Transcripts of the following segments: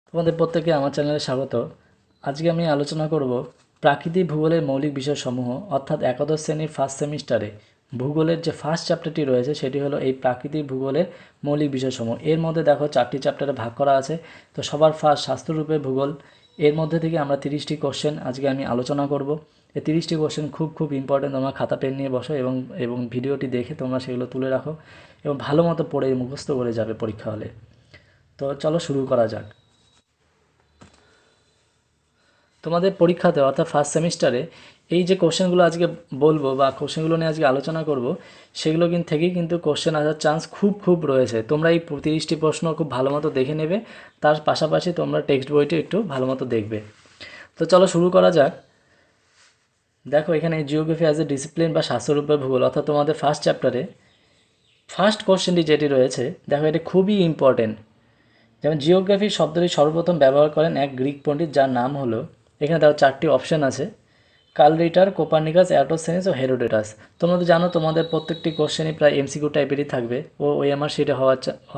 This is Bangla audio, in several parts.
তোমাদের প্রত্যেককে আমার চ্যানেলে স্বাগত। আজকে আমি আলোচনা করব প্রাকৃতিক ভূগোলের মৌলিক বিষয়সমূহ, অর্থাৎ একাদশ শ্রেণীর ফার্স্ট সেমিস্টারে ভূগোলের যে ফার্স্ট চ্যাপ্টারটি রয়েছে সেটি হলো এই প্রাকৃতিক ভূগোলের মৌলিক বিষয়সমূহ। এর মধ্যে দেখো 4টি চ্যাপ্টারে ভাগ করা আছে। তো সবার ফার্স্ট স্বাস্থ্যরূপে ভূগোল, এর মধ্যে থেকে আমরা 30টি কোশ্চেন আজকে আমি আলোচনা করব। এই 30টি কোশ্চেন খুব ইম্পর্টেন্ট। তোমরা খাতা পেন নিয়ে বসো এবং এবং ভিডিওটি দেখে তোমরা সেগুলো তুলে রাখো এবং ভালো মতো পড়ে মুখস্থ করে যাবে পরীক্ষা হলে। তো চলো শুরু করা যাক। তোমাদের পরীক্ষাতে অর্থাৎ ফার্স্ট সেমিস্টারে এই যে কোশ্চেনগুলো আজকে বলবো বা কোশ্চেনগুলো নিয়ে আজকে আলোচনা করব, সেগুলো থেকেই কিন্তু কোশ্চেন আসার চান্স খুব রয়েছে। তোমরা এই 30টি প্রশ্ন খুব ভালো মতো দেখে নেবে, তার পাশাপাশি তোমরা টেক্সট বইটি একটু ভালো মতো দেখবে। তো চলো শুরু করা যাক। দেখো এখানে জিওগ্রাফি অ্যাজ এ ডিসিপ্লিন বা শাস্ত্ররূপে ভূগোল, অর্থাৎ তোমাদের ফার্স্ট চ্যাপ্টারে ফার্স্ট কোশ্চেনটি যেটি রয়েছে, দেখো এটা খুবই ইম্পর্টেন্ট। যেমন জিওগ্রাফি শব্দটি সর্বপ্রথম ব্যবহার করেন এক গ্রিক পণ্ডিত, যার নাম হলো, এখানে দেখো 4টি অপশন আছে: কার্ল রিটার, কোপার্নিকাস, এরাটোস্থেনিস ও হেরোডোটাস। তোমরা তো জানো তোমাদের প্রত্যেকটি কোশ্চেনই প্রায় এমসিকিউ টাইপেরই থাকবে ও ওএমআর শিটে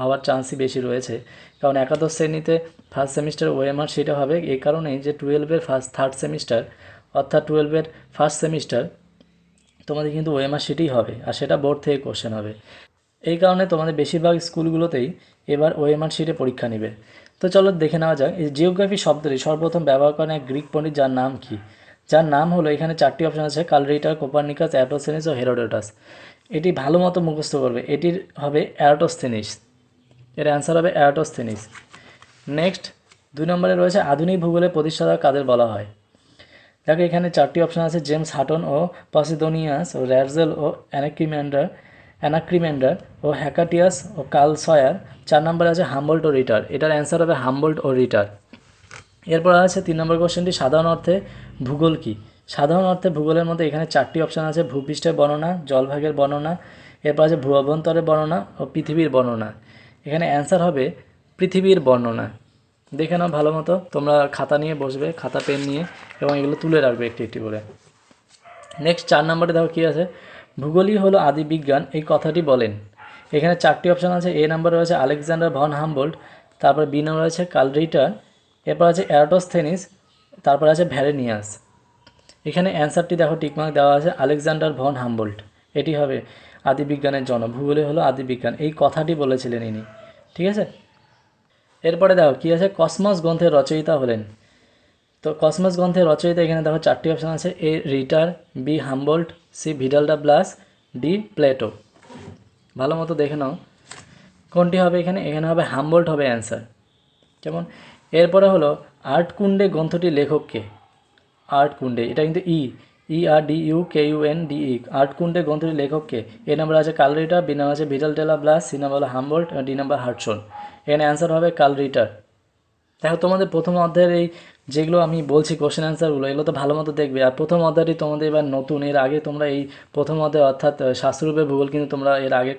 হওয়ার চান্সই বেশি রয়েছে। কারণ একাদশ শ্রেণীতে ফার্স্ট সেমিস্টার ওএমআর শিটে হবে, এই কারণেই যে 12-এর থার্ড সেমিস্টার অর্থাৎ 12-এর ফার্স্ট সেমিস্টার তোমাদের কিন্তু ওএমআর শিটেই হবে, আর সেটা বোর্ড থেকে কোশ্চেন হবে। এই কারণে তোমাদের বেশিরভাগ স্কুলগুলোতেই এবার ওএমআর শিটে পরীক্ষা নেবে। তো চলো দেখে নেওয়া যাক। এই জিওগ্রাফি শব্দটি সর্বপ্রথম ব্যবহার করেন এক গ্রিক পণ্ডিত, যার নাম কি? যার নাম হলো, এখানে 4টি অপশন আছে: কার্ল রিটার, কোপার্নিকাস, এরাটোস্থেনিস ও হেরোডোটাস। এটি ভালো মতো মুখস্থ করবে, এটির হবে এরাটোস্থেনিস। এর অ্যান্সার হবে এরাটোস্থেনিস। নেক্সট 2 নম্বরে রয়েছে আধুনিক ভূগোলের প্রতিষ্ঠাতা কাদের বলা হয়? দেখো এখানে 4টি অপশন আছে: জেমস হাটন ও পসিদোনিয়াস ও র্যাটজেল ও অ্যানাক্রিমেন্ডার ও হ্যাকাটিয়াস ও কার্ল সয়ার। 4 নম্বরে আছে হাম্বোল্ট ও রিটার। এটার অ্যান্সার হবে হাম্বোল্ট ও রিটার। এরপর আছে 3 নম্বর কোশ্চেনটি, সাধারণ অর্থে ভূগোল কী? সাধারণ অর্থে ভূগোলের মধ্যে এখানে 4টি অপশন আছে: ভূপৃষ্ঠের বর্ণনা, জলভাগের বর্ণনা, এরপর আছে ভূ অভ্যন্তরের বর্ণনা ও পৃথিবীর বর্ণনা। এখানে অ্যান্সার হবে পৃথিবীর বর্ণনা। দেখে নাও ভালো মতো, তোমরা খাতা নিয়ে বসবে, খাতা পেন নিয়ে, এবং এগুলো তুলে রাখবে একটি একটি করে। নেক্সট 4 নম্বরে দেখো কী আছে, ভূগোলই হলো আদি বিজ্ঞান, এই কথাটি বলেন। এখানে 4টি অপশান আছে: এ নাম্বার রয়েছে আলেকজান্ডার ভন হামবোল্ট, তারপর বি নাম্বার রয়েছে কার্ল রিটার, এরপর আছে এরাটোস্থেনিস, তারপর আছে ভ্যালেনিয়াস। এখানে অ্যান্সারটি দেখো টিকমার্ক দেওয়া আছে আলেকজান্ডার ভন হামবোল্ট। এটি হবে আদি বিজ্ঞানের জনক, ভূগোলে হলো আদি বিজ্ঞান, এই কথাটি বলেছিলেন ইনি। ঠিক আছে। এরপরে দেখো কী আছে, কসমস গ্রন্থের রচয়িতা হলেন। তো কসমস গ্রন্থের রচয়িতা এখানে দেখো 4টি অপশান আছে: এ রিটার, বি হামবোল্ট, সি ভিডাল দা ব্লাস, ডি প্লেটো। ভালো মতো দেখে নাও কোনটি হবে। এখানে হবে হামবোল্ট হবে অ্যান্সার। যেমন এরপরে হলো আর্টকুন্ডে গ্রন্থটির লেখককে। আর্টকুন্ডে, এটা কিন্তু ERDUKUNDE, আর্টকুন্ডে গ্রন্থটির লেখককে। এ নাম্বার আছে কার্ল রিটার, বি নাম্বার আছে ভিডাল ডেলা ব্লাস, সি নাম্বার হলো হামবোল্ট, ডি নাম্বার হার্টসন। এখানে অ্যান্সার হবে কার্ল রিটার। দেখো তোমাদের প্রথম অধ্যায়ের এই যেগুলো আমি বলছি কোশ্চেন অ্যান্সারগুলো, এগুলো তো ভালো মতো দেখবে। আর প্রথম অধ্যায়টি তোমাদের এবার নতুন, এর আগে তোমরা এই প্রথম অধ্যায় অর্থাৎ শাস্ত্ররূপে ভূগোল কিন্তু তোমরা এর আগে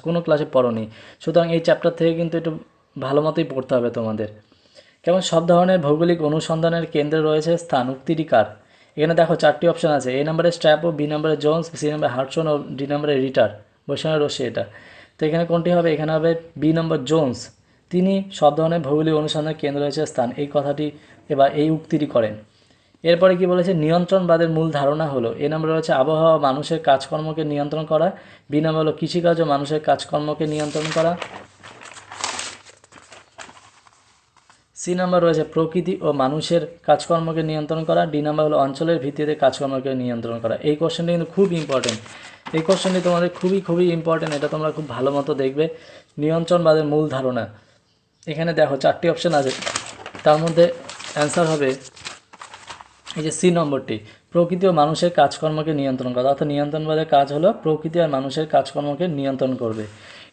কোনো ক্লাসে পড়োনি। সুতরাং এই চ্যাপ্টার থেকে কিন্তু একটু ভালো মতোই পড়তে হবে তোমাদের। কেমন সব ধরনের ভৌগোলিক অনুসন্ধানের কেন্দ্রে রয়েছে স্থান, উক্তিটি কার? এখানে দেখো 4টি অপশান আছে: এ নাম্বারে স্ট্র্যাপো, বি নাম্বারে জোন্স, সি নাম্বারে হার্টসন ও ডি নাম্বারে রিটার। বৈষ্ণব রশ্মি এটা। তো এখানে কোনটি হবে? এখানে হবে বি নম্বর জোন্স। তিনি সব ধরনের ভৌগোলিক অনুসন্ধানের কেন্দ্র রয়েছে স্থান, এই কথাটি এবার এই উক্তিটি করেন। এরপরে কি বলেছে, নিয়ন্ত্রণবাদের মূল ধারণা হলো। এ নম্বরে রয়েছে আবহাওয়া মানুষের কাজকর্মকে নিয়ন্ত্রণ করা, বি নম্বর হলো কৃষিকাজ ও মানুষের কাজকর্মকে নিয়ন্ত্রণ করা, সি নাম্বার রয়েছে প্রকৃতি ও মানুষের কাজকর্মকে নিয়ন্ত্রণ করা, ডি নাম্বার হলো অঞ্চলের ভিত্তিতে কাজকর্মকে নিয়ন্ত্রণ করা। এই কোশ্চেনটি কিন্তু খুব ইম্পর্টেন্ট। এই কোশ্চেনটি তোমাদের খুবই ইম্পর্টেন্ট, এটা তোমরা খুব ভালো মতো দেখবে। নিয়ন্ত্রণবাদের মূল ধারণা, এখানে দেখো 4টি অপশান আছে, তার মধ্যে অ্যান্সার হবে এই যে সি নম্বরটি, প্রকৃতি ও মানুষের কাজকর্মকে নিয়ন্ত্রণ করা। অর্থাৎ নিয়ন্ত্রণবাদের কাজ হলো প্রকৃতি আর মানুষের কাজকর্মকে নিয়ন্ত্রণ করবে।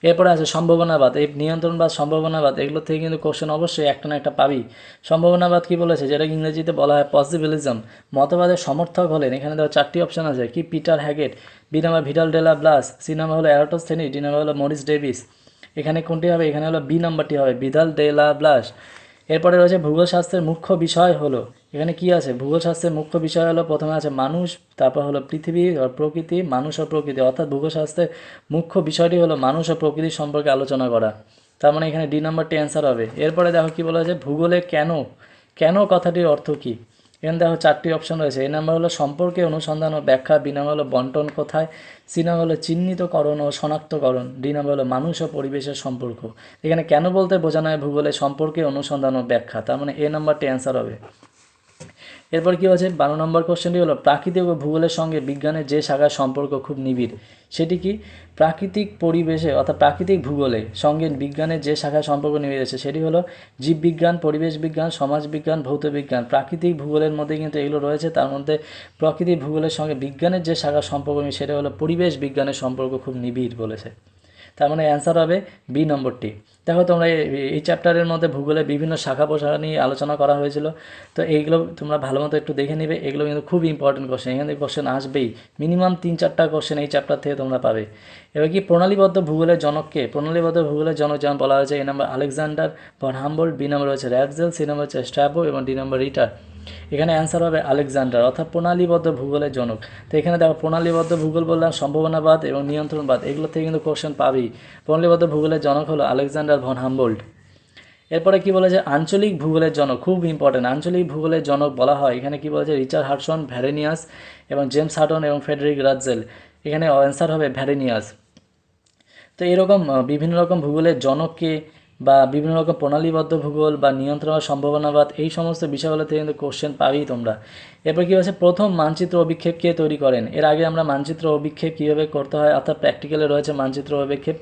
এরপরে আছে সম্ভাবনাবাদ। এই নিয়ন্ত্রণবাদ, সম্ভাবনাবাদ, এগুলো থেকে কিন্তু কোশ্চেন অবশ্যই একটা না একটা পাবি। সম্ভাবনাবাদ কি বলেছে, যেটা ইংরেজিতে বলা হয় পসিবিলিজম। মতবাদের সমর্থক হলেন, এখানে দেখো 4টি অপশান আছে: কি Peter Haggett, B number Vidal de la Blache, C number হলো এরাটোস্থেনিস, ডি নাম্বার হলো মরিস ডেভিস। এখানে কোনটি হবে? এখানে হলো বি নাম্বারটি হবে, ভিদাল ডে লা ব্লাস। এরপরে রয়েছে ভূগোলশাস্ত্রের মুখ্য বিষয় হলো, এখানে কি আছে? ভূগোলশাস্ত্রের মুখ্য বিষয় হলো, প্রথমে আছে মানুষ, তারপর হলো পৃথিবী ও প্রকৃতি, মানুষ ও প্রকৃতি। অর্থাৎ ভূগোলশাস্ত্রের মুখ্য বিষয়টি হলো মানুষ ও প্রকৃতি সম্পর্কে আলোচনা করা। তার মানে এখানে ডি নাম্বারটি অ্যান্সার হবে। এরপরে দেখো কি বলা হয়েছে, ভূগোলে কেন, কেন কথাটির অর্থ কী। এখানে দেখো 4টি অপশন রয়েছে। এ নাম্বার হলো সম্পর্কে অনুসন্ধান ও ব্যাখ্যা, বি নাম্বার হলো বন্টন কোথায়, সি নাম্বার হলো চিহ্নিতকরণ ও শনাক্তকরণ, ডি নাম্বার হলো মানুষ ও পরিবেশের সম্পর্ক। এখানে কেন বলতে বোঝানো হয় ভূগোলে সম্পর্কে অনুসন্ধান ও ব্যাখ্যা, তার মানে এ নাম্বারটি অ্যান্সার হবে। এরপর কী আছে, 12 নম্বর কোশ্চেনটি হলো প্রাকৃতিক ও ভূগোলের সঙ্গে বিজ্ঞানের যে শাখার সম্পর্ক খুব নিবিড়, সেটি কি। প্রাকৃতিক পরিবেশে অর্থাৎ প্রাকৃতিক ভূগোলে সঙ্গে বিজ্ঞানের যে শাখার সম্পর্ক নিবিড় আছে সেটি হলো জীববিজ্ঞান, পরিবেশ বিজ্ঞান, সমাজবিজ্ঞান, ভৌতবিজ্ঞান। প্রাকৃতিক ভূগোলের মধ্যে কিন্তু এগুলো রয়েছে, তার মধ্যে প্রাকৃতিক ভূগোলের সঙ্গে বিজ্ঞানের যে শাখার সম্পর্ক নিবিড় সেটা হলো পরিবেশ বিজ্ঞানের সম্পর্ক খুব নিবিড় বলেছে। তার মানে অ্যান্সার হবে বি নম্বরটি। দেখো তোমরা এই চ্যাপ্টারের মধ্যে ভূগোলের বিভিন্ন শাখা প্রশাখা নিয়ে আলোচনা করা হয়েছিল, তো এইগুলো তোমরা ভালো মতো একটু দেখে নেবে। এগুলো কিন্তু খুব ইম্পর্টেন্ট কোশ্চেন, এখান থেকে কোশ্চেন আসবেই, মিনিমাম 3-4টা কোশ্চেন এই চ্যাপ্টার থেকে তোমরা পাবে। এবার কি প্রণালীবদ্ধ ভূগোলের জনককে, প্রণালীবদ্ধ ভূগোলের জনক যেমন বলা হয়েছে, A number Alexander von Humboldt, B number হচ্ছে র্যাটজেল, সি নাম্বার হচ্ছে স্ট্র্যাবো এবং ডি নাম্বার রিটার। এখানে অ্যান্সার হবে আলেকজান্ডার, অর্থাৎ প্রণালীবদ্ধ ভূগোলের জনক। তো এখানে দেখো প্রণালীবদ্ধ ভূগোল বললাম, সম্ভাবনাবাদ এবং নিয়ন্ত্রণবাদ, এগুলো থেকে কিন্তু কোশ্চেন পাবেই। প্রণালীবদ্ধ ভূগোলের জনক হলো আলেকজান্ডার ভন হামবোল্ট। এরপরে কি বলে যে আঞ্চলিক ভূগোলের জনক, খুব ইম্পর্টেন্ট, আঞ্চলিক ভূগোলের জনক বলা হয়, এখানে কি বলেছে রিচার্ড হাডসন, ভ্যারেনিয়াস এবং জেমস হাটন এবং ফ্রেডরিক রাজ্জেল। এখানে অ্যান্সার হবে ভ্যারেনিয়াস। তো এরকম বিভিন্ন রকম ভূগোলের জনককে বা বিভিন্ন রকম প্রণালীবদ্ধ ভূগোল বা নিয়ন্ত্রণ বা সম্ভাবনাবাদ, এই সমস্ত বিষয়গুলো থেকে কিন্তু কোশ্চেন পাবেই তোমরা। এরপর কী হচ্ছে, প্রথম মানচিত্র অভিক্ষেপ কে তৈরি করেন। এর আগে আমরা মানচিত্র অভিক্ষেপ কীভাবে করতে হয় অর্থাৎ প্র্যাকটিক্যালে রয়েছে মানচিত্র অভিক্ষেপ।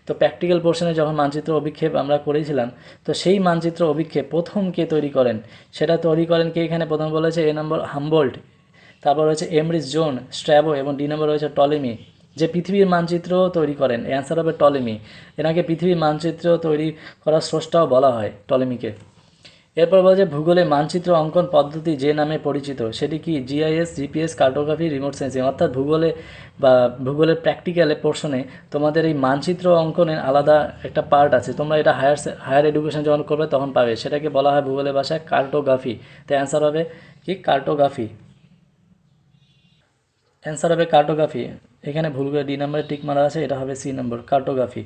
তো প্র্যাকটিক্যাল পোর্শনে যখন মানচিত্র অভিক্ষেপ আমরা করেছিলাম, তো সেই মানচিত্র অভিক্ষেপ প্রথম কে তৈরি করেন, সেটা তৈরি করেন কে, এখানে প্রথম বলেছে এ নম্বর হামবোল্ট, তারপর রয়েছে এমরিস জোন, স্ট্র্যাবো এবং ডি নম্বর রয়েছে টলেমি। যে পৃথিবীর মানচিত্র তৈরি করেন, অ্যান্সার হবে টলেমি। এনাকে পৃথিবীর মানচিত্র তৈরি করার স্রষ্টাও বলা হয় টলেমিকে। এরপর বলছে ভূগোলে মানচিত্র অঙ্কন পদ্ধতি যে নামে পরিচিত, সেটি কি GIS, GPS, cartography, remote sensing. অর্থাৎ ভূগোলে বা ভূগোলের প্র্যাকটিক্যালে পোর্শনে তোমাদের এই মানচিত্র অঙ্কনের আলাদা একটা পার্ট আছে, তোমরা এটা হায়ার এডুকেশন যখন করবে তখন পাবে, সেটাকে বলা হয় ভূগোলের ভাষায় কার্টোগ্রাফি। তো অ্যান্সার হবে কি কার্টোগ্রাফি, অ্যান্সার হবে কার্টোগ্রাফি। এখানে ভুল করে ডি নাম্বারে টিক মারা আছে, এটা হবে সি নম্বর কার্টোগ্রাফি।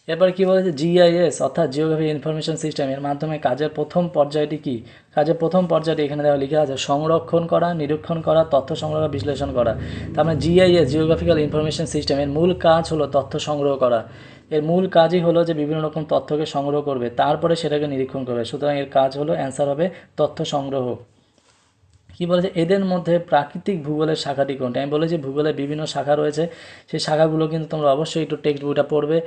এরপর কী বলেছে জিআইএস অর্থাৎ জিওগ্রাফি ইনফরমেশন সিস্টেম, এর মাধ্যমে কাজের প্রথম পর্যায়টি কি। কাজের প্রথম পর্যায়টি এখানে দেওয়া লেখা আছে সংরক্ষণ করা, নিরীক্ষণ করা, তথ্য সংগ্রহ, বিশ্লেষণ করা। তার মানে জিআইএস জিওগ্রাফিক্যাল ইনফরমেশন সিস্টেম এর মূল কাজ হলো তথ্য সংগ্রহ করা। এর মূল কাজই হলো যে বিভিন্ন রকম তথ্যকে সংগ্রহ করবে, তারপরে সেটাকে নিরীক্ষণ করবে, সুতরাং এর কাজ হলো অ্যান্সার হবে তথ্য সংগ্রহ। কী বলেছে এদের মধ্যে প্রাকৃতিক ভূগোলের শাখাটি কোনটি। আমি বলেছি ভূগোলের বিভিন্ন শাখা রয়েছে, সেই শাখাগুলো কিন্তু তোমরা অবশ্যই একটু টেক্সট বইটা পড়বে,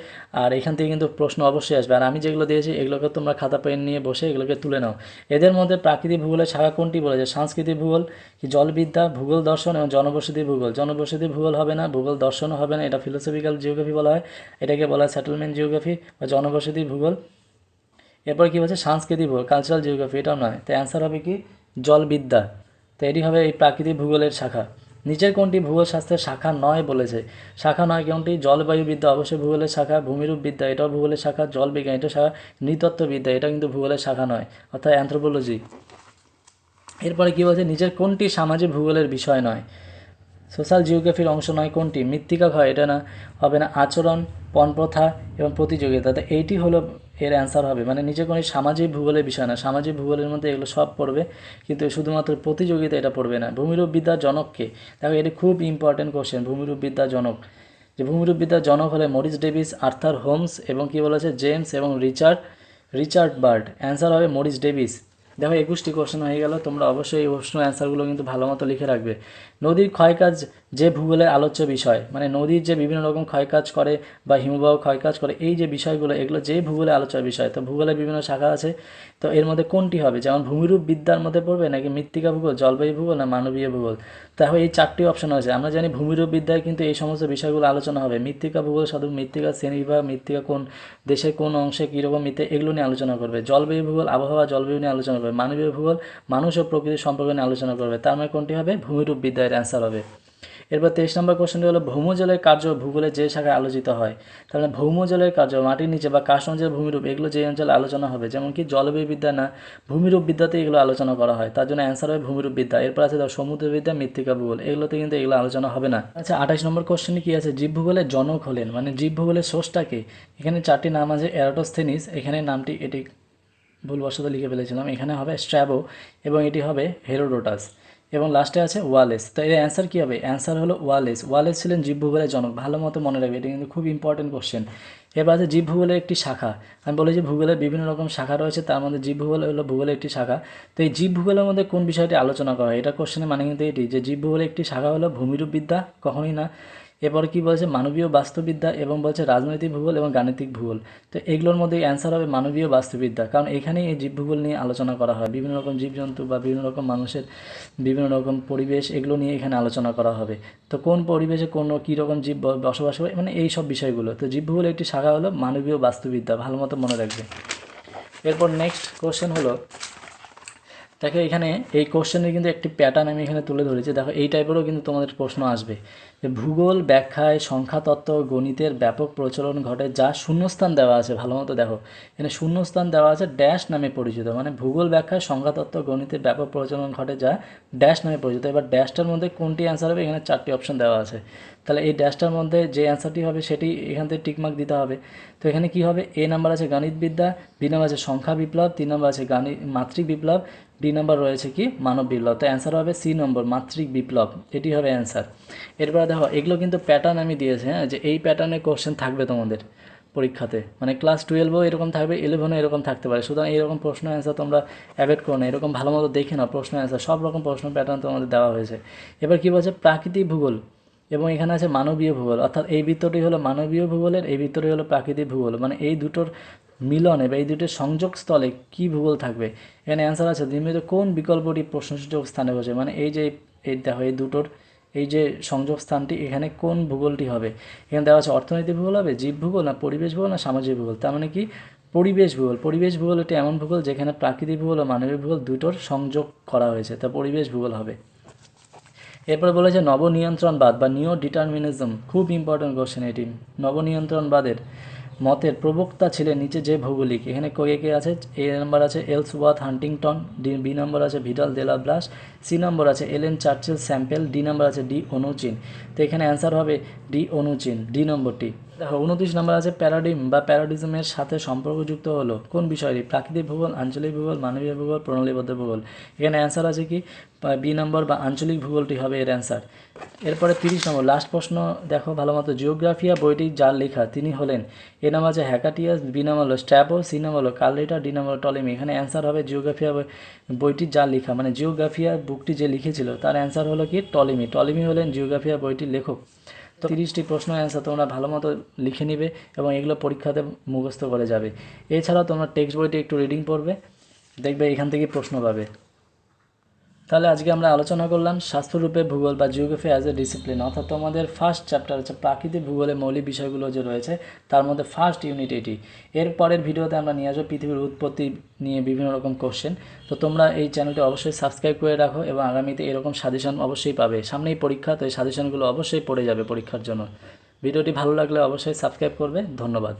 আর এখান থেকে কিন্তু প্রশ্ন অবশ্যই আসবে। আর আমি যেগুলো দিয়েছি এগুলোকে তোমরা খাতা পেন নিয়ে বসে এগুলোকে তুলে নাও। এদের মধ্যে প্রাকৃতিক ভূগোলের শাখা কোনটি বলেছে, সাংস্কৃতিক ভূগোল, কি জলবিদ্যা, ভূগোল দর্শন এবং জনবসতি ভূগোল। জনবসতি ভূগোল হবে না, ভূগোল দর্শনও হবে না, এটা ফিলোসফিক্যাল জিওগ্রাফি বলা হয়, এটাকে বলা হয় সেটেলমেন্ট জিওগ্রাফি বা জনবসতি ভূগোল। এরপর কী বলছে সাংস্কৃতিক ভূগোল, কালচারাল জিওগ্রাফি, এটাও নয়। তো অ্যান্সার হবে কি জলবিদ্যা। তো এটি হবে এই প্রাকৃতিক ভূগোলের শাখা। নিচের কোনটি ভূগোল শাস্ত্রের শাখা নয় বলেছে, শাখা নয় কোনটি, জলবায়ুবিদ্যা অবশ্যই ভূগোলের শাখা, ভূমিরূপবিদ্যা এটাও ভূগোলের শাখা, জলবিজ্ঞান এটা শাখা, নৃতত্ত্ববিদ্যা এটা কিন্তু ভূগোলের শাখা নয়, অর্থাৎ অ্যানথ্রোপোলজি। এরপরে কী বলছে নিচের কোনটি সামাজিক ভূগোলের বিষয় নয়, সোশ্যাল জিওগ্রাফির অংশ নয় কোনটি, মৃত্তিকা ক্ষয় এটা না, হবে না, আচরণ, পণপ্রথা এবং প্রতিযোগিতা। তো এইটি হলো এর অ্যান্সার হবে, মানে নিচে কোনো সামাজিক ভূগোলের বিষয় না, সামাজিক ভূগোলের মধ্যে এগুলো সব পড়বে, কিন্তু শুধুমাত্র প্রতিযোগিতা এটা পড়বে না। ভূমিরূপবিদ্যার জনককে, দেখো এটি খুব ইম্পর্টেন্ট কোশ্চেন, ভূমিরূপবিদ্যার জনক। যে ভূমিরূপবিদ্যার জনক হলে মরিস ডেভিস, আর্থার হোমস এবং কী বলেছে জেমস এবং রিচার্ড বার্ড। অ্যান্সার হবে মরিস ডেভিস। দেখো 21টি কোশ্চেন হয়ে গেল, তোমরা অবশ্যই এই প্রশ্ন অ্যান্সারগুলো কিন্তু ভালো মতো লিখে রাখবে। নদীর ক্ষয়কাজ যে ভূগোলের আলোচ্য বিষয়, মানে নদীর যে বিভিন্ন রকম ক্ষয়কাজ করে বা হিমবাহ ক্ষয়কাজ করে, এই যে বিষয়গুলো এগুলো যে ভূগোলে আলোচ্য বিষয়। তো ভূগোলের বিভিন্ন শাখা আছে, তো এর মধ্যে কোনটি হবে, যেমন ভূমিরূপ বিদ্যার মধ্যে পড়বে নাকি মৃত্তিকা ভূগোল, জলবায়ু ভূগোল না মানবীয় ভূগোল। তাহলে এই 4টি অপশন আছে। আমরা জানি ভূমিরূপ বিদ্যায় কিন্তু এই সমস্ত বিষয়গুলো আলোচনা হবে, মৃত্তিকা ভূগোল শুধু মৃত্তিকা শ্রেণীবিভাগ, মৃত্তিকা কোন দেশের কোন অংশে কীরকম এগুলো নিয়ে আলোচনা করবে, জলবায়ু ভূগোল আবহাওয়া জলবায়ু নিয়ে আলোচনা করবে, মানবীয় ভূগোল মানুষ ও প্রকৃতির সম্পর্কে নিয়ে আলোচনা করবে। তার মানে কোনটি হবে ভূমিরূপ বিদ্যার অ্যান্সার হবে। এরপর 23 নম্বর কোশ্চেনটি হলো ভৌমজলের কার্য ভূগোলের যে শাখায় আলোচিত হয়। তাহলে ভৌমজলের কার্য মাটির নিচে বা কাশ অঞ্চলের ভূমিরূপ এগুলো যে অঞ্চলে আলোচনা হবে, যেমন কি জলবায়ুবিদ্যা না ভূমিরূপ বিদ্যাতে এগুলো আলোচনা করা হয়, তার জন্য অ্যান্সার হবে ভূমিরূপ বিদ্যা। এরপর আছে সমুদ্রবিদ্যা, মৃত্তিকা ভূগোল, এগুলোতে কিন্তু এগুলো আলোচনা হবে না। আচ্ছা 28 নম্বর কোশ্চেনে কি আছে, জীব ভূগোলের জনক হলেন, মানে জীব ভূগোলের সোর্সটাকে। এখানে 4টি নাম আছে, এরাটোস্থেনিস, এখানে নামটি এটি ভুলবশত লিখে ফেলেছিলাম, এখানে হবে স্ট্র্যাবো এবং এটি হবে হেরোডোটাস, এবং লাস্টে আছে ওয়ালেস। তো এর অ্যান্সার কী হবে, অ্যান্সার হলো ওয়ালেস। ওয়ালেস ছিলেন জীবভূগোলের জনক, ভালো মতো মনে রাখবে, এটা কিন্তু খুব ইম্পর্টেন্ট কোশ্চেন। এবার আছে জীবভূগোলের একটি শাখা। আমি বলি যে ভূগোলের বিভিন্ন রকম শাখা রয়েছে, তার মধ্যে জীবভূগোল হলো ভূগোলের একটি শাখা। তো এই জীবভূগোলের মধ্যে কোন বিষয়টি আলোচনা করা হয়, এটা কোশ্চেনের মানে কিন্তু এটি যে জীবভূগোলের একটি শাখা হলো ভূমিরূপ বিদ্যা, কখনোই না। এরপর কি বলছে, মানবীয় বাস্তুবিদ্যা, এবং বলছে রাজনৈতিক ভূগোল এবং গাণিতিক ভূগোল। তো এগুলোর মধ্যে অ্যান্সার হবে মানবীয় বাস্তুবিদ্যা, কারণ এখানেই এই জীবভূগোল নিয়ে আলোচনা করা হয়, বিভিন্ন রকম জীবজন্তু বা বিভিন্ন রকম মানুষের বিভিন্ন রকম পরিবেশ, এগুলো নিয়ে এখানে আলোচনা করা হবে। তো কোন পরিবেশে কোন কী রকম জীব বসবাস করে, মানে এই সব বিষয়গুলো। তো জীবভূগোলের একটি শাখা হলো মানবীয় বাস্তুবিদ্যা, ভালো মতো মনে রাখবে। এরপর নেক্সট কোশ্চেন হলো, দেখো এখানে এই কোশ্চেনের কিন্তু একটি প্যাটার্ন আমি এখানে তুলে ধরেছি। দেখো এই টাইপেরও কিন্তু তোমাদের প্রশ্ন আসবে, যে ভূগোল ব্যাখ্যায় সংখ্যাতত্ত্ব গণিতের ব্যাপক প্রচলন ঘটে, যা শূন্যস্থান দেওয়া আছে, ভালো মতো দেখো এখানে শূন্যস্থান দেওয়া আছে ড্যাশ নামে পরিচিত, মানে ভূগোল ব্যাখ্যায় সংখ্যাতত্ত্ব গণিতের ব্যাপক প্রচলন ঘটে যা ড্যাশ নামে পরিচিত। এবার ড্যাশটার মধ্যে কোনটি অ্যান্সার হবে, এখানে 4টি অপশন দেওয়া আছে, তাহলে এই ড্যাশটার মধ্যে যে অ্যান্সারটি হবে সেটি এখান থেকে টিকমার্ক দিতে হবে। তো এখানে কি হবে, এ নাম্বার আছে গণিতবিদ্যা, বি নাম্বার আছে সংখ্যা বিপ্লব, 3 নম্বর আছে মাতৃক বিপ্লব, ডি নাম্বার রয়েছে কি মানব বিপ্লব। তো অ্যান্সার হবে সি নম্বর মাতৃক বিপ্লব, এটি হবে অ্যান্সার। এরপরে দেখো এগুলো কিন্তু প্যাটার্ন আমি দিয়েছি, হ্যাঁ, যে এই প্যাটার্নে কোশ্চেন থাকবে তোমাদের পরীক্ষাতে, মানে ক্লাস 12ও এরকম থাকবে, 11ও এরকম থাকতে পারে। সুতরাং এইরকম প্রশ্ন অ্যান্সার তোমরা অ্যাভয়েড করো না, এরকম ভালো মতো দেখে নাও প্রশ্ন অ্যান্সার, সব রকম প্রশ্ন প্যাটার্ন তোমাদের দেওয়া হয়েছে। এবার কী বলছে, প্রাকৃতিক ভূগোল এবং এখানে আছে মানবীয় ভূগোল, অর্থাৎ এই বৃত্তটি হলো মানবীয় ভূগোলের, এই বৃত্তটি হলো প্রাকৃতিক ভূগোল, মানে এই দুটোর মিলনে বা এই দুটোর সংযোগস্থলে কী ভূগোল থাকবে। এখানে অ্যান্সার আছে নিম্নলিখিত কোন বিকল্পটি প্রশ্নসূচক স্থানে বসে, মানে এই যে এই দেখো এই দুটোর এই যে সংযোগ স্থানটি, এখানে কোন ভূগোলটি হবে। এখানে দেওয়া আছে অর্থনৈতিক ভূগোল হবে, জীব ভূগোল না পরিবেশ ভূগোল না সামাজিক ভূগোল, তার মানে কি পরিবেশ ভূগোল। পরিবেশ ভূগোল এটি এমন ভূগোল যেখানে প্রাকৃতিক ভূগোল ও মানবিক ভূগোল দুটোর সংযোগ করা হয়েছে, তা পরিবেশ ভূগোল হবে। এরপরে বলেছে নবনিয়ন্ত্রণবাদ বা নিও ডিটারমিনিজম, খুব ইম্পর্টেন্ট কোশ্চেন এটি। নবনিয়ন্ত্রণবাদের মতের প্রবক্তা ছিলেন নিচে যে ভৌগোলিক, এখানে কে আছে, এ নম্বর আছে এলসওয়ার্থ হান্টিংটন, বি নম্বর আছে ভিডাল দেলা ব্লাস, সি নম্বর আছে এলেন চার্চিল স্যাম্পেল, ডি নম্বর আছে ডি অনুচিন। তো এখানে অ্যান্সার হবে ডি অনুচিন, ডি নম্বরটি। দেখো 29 নম্বর আছে প্যারাডিম বা প্যারাডিজমের সাথে সম্পর্কযুক্ত হলো কোন বিষয়টি, প্রাকৃতিক ভূগোল, আঞ্চলিক ভূগোল, মানবীয় ভূগোল, প্রণালীবদ্ধ ভূগোল। এখানে অ্যান্সার আছে কি বি নম্বর বা আঞ্চলিক ভূগোলটি হবে এর অ্যান্সার। এরপরে 30 নম্বর লাস্ট প্রশ্ন, দেখো ভালো মতো, জিওগ্রাফিয়া বইটি যার লেখা তিনি হলেন, এ নাম আছে হ্যাকাটিয়াস, বি নাম হলো স্ট্র্যাবো, সি নাম হলো কার্লেটা, ডি নাম হলো টলেমি। এখানে অ্যান্সার হবে জিওগ্রাফিয়া বইটি যার লেখা, মানে জিওগ্রাফিয়া বুকটি যে লিখেছিল তার অ্যান্সার হলো কি টলেমি। টলেমি হলেন জিওগ্রাফিয়া বইটির লেখক। তো 30টি প্রশ্ন অ্যান্সার তোমরা ভালো মতো লিখে নিবে এবং এগুলো পরীক্ষাতে মুখস্থ করে যাবে। এছাড়াও তোমরা টেক্সট বইটি একটু রিডিং পড়বে, দেখবে এখান থেকেই প্রশ্ন পাবে। তাহলে আজকে আমরা আলোচনা করলাম স্বাস্থ্যরূপে ভূগোল বা জিওগ্রাফি অ্যাজ এ ডিসিপ্লিন, অর্থাৎ তোমাদের ফার্স্ট চ্যাপ্টার হচ্ছে প্রাকৃতিক ভূগোলের মৌলিক বিষয়গুলো যে রয়েছে তার মধ্যে ফার্স্ট ইউনিট এটি। এর পরের ভিডিওতে আমরা নিয়ে আসবো পৃথিবীর উৎপত্তি নিয়ে বিভিন্ন রকম কোশ্চেন। তো তোমরা এই চ্যানেলটি অবশ্যই সাবস্ক্রাইব করে রাখো এবং আগামীতে এরকম সাজেশন অবশ্যই পাবে, সামনেই পরীক্ষা, তো এই সাজেশনগুলো অবশ্যই পড়ে যাবে পরীক্ষার জন্য। ভিডিওটি ভালো লাগলে অবশ্যই সাবস্ক্রাইব করবে। ধন্যবাদ।